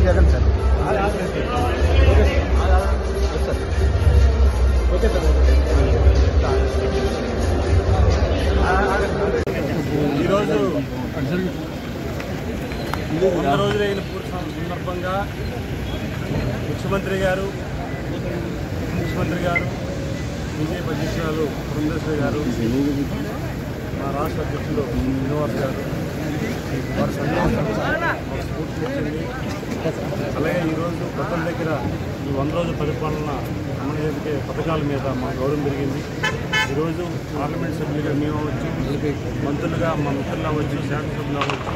CM Jagan sir. ఈరోజు 100 రోజులైన పూర్తి సందర్భంగా ముఖ్యమంత్రి గారు బీజేపీ అధ్యక్షురాలు పురంధేశ్వరి గారు, మా రాష్ట్ర అధ్యక్షులు శ్రీనివాస్ గారు వారి సందేశం స్ఫూర్తి వచ్చింది. అలాగే ఈరోజు ప్రజల దగ్గర ఈ 100 రోజుల పరిపాలన అమలు చేసే పథకాల మీద మా గౌరవం పెరిగింది. ఈరోజు పార్లమెంట్ సభ్యులుగా మేము అవ్వచ్చు, మంత్రులుగా మా మిత్రులు అవ్వచ్చు, శాసనసభ్యులు అవ్వచ్చు,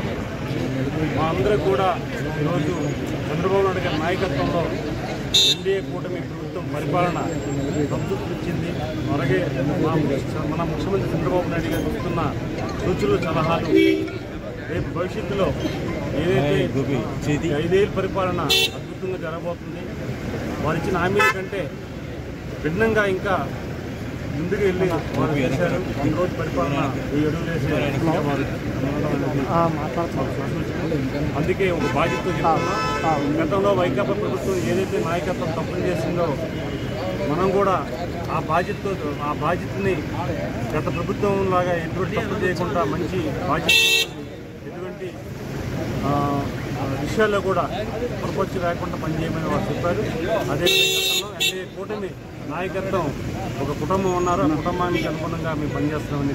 మా అందరూ కూడా ఈరోజు చంద్రబాబు నాయుడు గారి నాయకత్వంలో ఎన్డీఏ కూటమి ప్రభుత్వం పరిపాలన సంతృప్తి ఇచ్చింది. అలాగే మన ముఖ్యమంత్రి చంద్రబాబు నాయుడు గారు ఇస్తున్న సూచనలు సలహాలు రేపు భవిష్యత్తులో ఏదైతే 5 ఏళ్ళ పరిపాలన అద్భుతంగా జరగబోతుంది. వారు ఇచ్చిన హామీల కంటే భిన్నంగా ఇంకా ముందుకు వెళ్ళి వారు చేశారు. ఈరోజు పరిపాలన 7 అడుగులు వేసే అందుకే ఒక బాధ్యత చెప్తున్నాం. గతంలో వైకాపా ప్రభుత్వం ఏదైతే నాయకత్వం తప్పులు చేసిందో మనం కూడా ఆ బాధ్యతని గత ప్రభుత్వం లాగా ఎటువంటి తప్పు చేయకుండా మంచి బాధ్యత ఎటువంటి విషయాల్లో కూడా పొరపచ్చు లేకుండా పనిచేయమని వారు చెప్పారు. అదే గతంలో ఎన్డీఏ కూటమి నాయకత్వం ఒక కుటుంబం ఉన్నారు. ఆ కుటుంబానికి అనుగుణంగా మేము పనిచేస్తామని